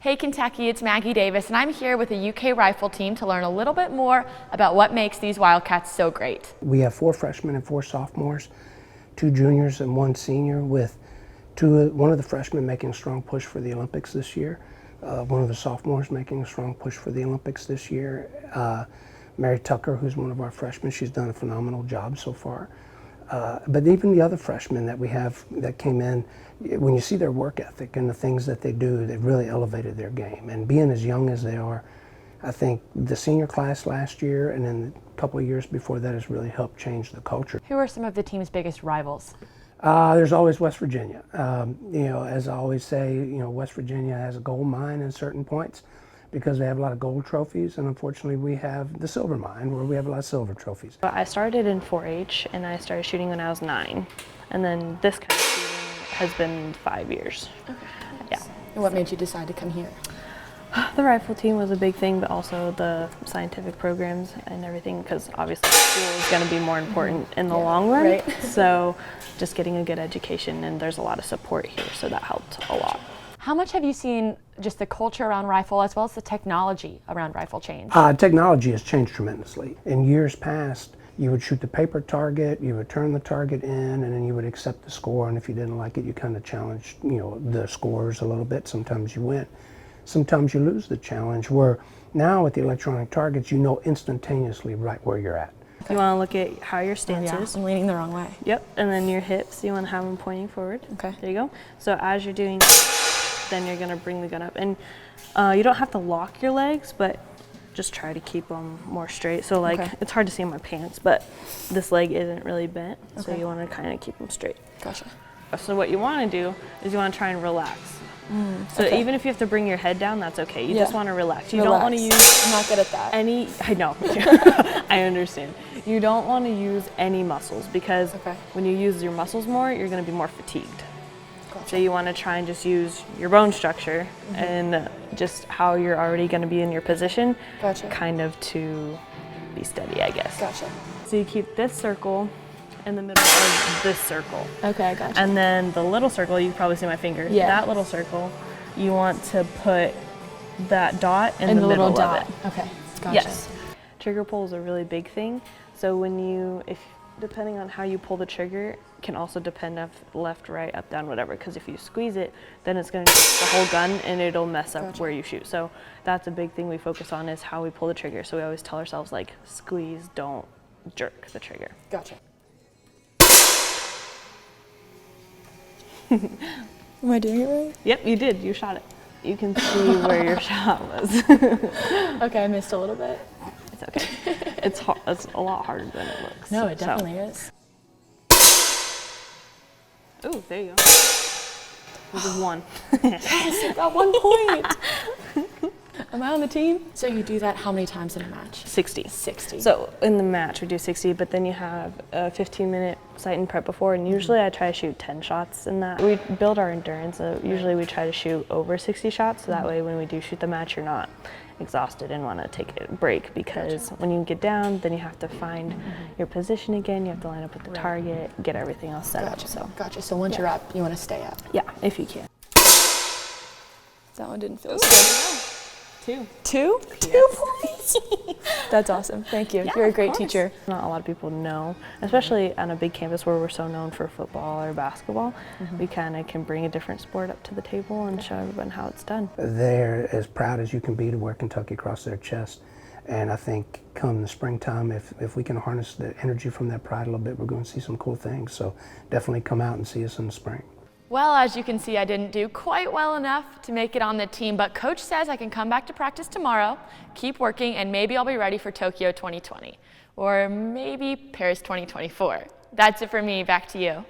Hey Kentucky, it's Maggie Davis, and I'm here with the UK rifle team to learn a little bit more about what makes these Wildcats so great. We have 4 freshmen and 4 sophomores, 2 juniors and 1 senior, with one of the freshmen making a strong push for the Olympics this year, one of the sophomores making a strong push for the Olympics this year. Mary Tucker, who's one of our freshmen, she's done a phenomenal job so far. But even the other freshmen that we have that came in, when you see their work ethic and the things that they do, they've really elevated their game. And being as young as they are, I think the senior class last year and then a couple of years before that has really helped change the culture. Who are some of the team's biggest rivals? There's always West Virginia. As I always say, West Virginia has a gold mine in certain points because they have a lot of gold trophies, and unfortunately we have the silver mine where we have a lot of silver trophies. I started in 4-H and I started shooting when I was 9, and then this kind of shooting has been 5 years. Okay. Yeah. And what made you decide to come here? The rifle team was a big thing, but also the scientific programs and everything, because obviously school is going to be more important in the long run. Right. So just getting a good education, and there's a lot of support here, so that helped a lot. How much have you seen just the culture around rifle as well as the technology around rifle change? Technology has changed tremendously. In years past, you would shoot the paper target, you would turn the target in, and then you would accept the score, and if you didn't like it, you kind of challenged the scores a little bit. Sometimes you win. Sometimes you lose the challenge, where now with the electronic targets, you know instantaneously right where you're at. You want to look at how your stance Yeah, is. I'm leaning the wrong way. Yep, and then your hips, you want to have them pointing forward. Okay. There you go. So as you're doing, then you're going to bring the gun up. And you don't have to lock your legs, but just try to keep them more straight. So Okay. it's hard to see in my pants, but this leg isn't really bent, so Okay. you want to kind of keep them straight. Gotcha. So what you want to do is you want to try and relax. So okay. even if you have to bring your head down, that's okay. You Yeah. just want to relax. You don't want to use I'm not good at that. I know, I understand. You don't want to use any muscles, because Okay. when you use your muscles more, you're going to be more fatigued. Gotcha. So you want to try and just use your bone structure and just how you're already going to be in your position, Gotcha. kind of to be steady, I guess. Gotcha. So you keep this circle in the middle of this circle. Okay, I gotcha. And then the little circle, you can probably see my finger. Yeah. That little circle, you want to put that dot in and the middle little dot. of it. Okay, gotcha. Yes. Trigger pull is a really big thing. So depending on how you pull the trigger, can also depend on left, right, up, down, whatever. Because if you squeeze it, then it's going to the whole gun and it'll mess up Gotcha. where you shoot. So that's a big thing we focus on, is how we pull the trigger. So we always tell ourselves, like, squeeze, don't jerk the trigger. Gotcha. Am I doing it right? Yep, you did. You shot it. You can see where your shot was. Okay, I missed a little bit. It's okay. It's hard. It's a lot harder than it looks. No, it definitely is. Oh, there you go. This is 1. Yes, I got 1 point. Am I on the team? So you do that how many times in a match? 60. 60. So in the match we do 60, but then you have a 15-minute sight and prep before, and usually I try to shoot 10 shots in that. We build our endurance, so usually we try to shoot over 60 shots, so that way when we do shoot the match, you're not exhausted and want to take a break, because when you get down, then you have to find your position again, you have to line up with the target, get everything else set Gotcha. up. So Gotcha. So once you're up, you want to stay up. yeah, if you can. That one didn't feel as good. 2. 2? 2 points. That's awesome. Thank you. Yeah, You're a of great course. teacher. Not a lot of people know, especially on a big campus where we're so known for football or basketball. We kind of can bring a different sport up to the table and show everyone how it's done. They're as proud as you can be to wear Kentucky across their chest. And I think come the springtime, if we can harness the energy from that pride a little bit, we're going to see some cool things. So definitely come out and see us in the spring. Well, as you can see, I didn't do quite well enough to make it on the team, but Coach says I can come back to practice tomorrow, keep working, and maybe I'll be ready for Tokyo 2020, or maybe Paris 2024. That's it for me. Back to you.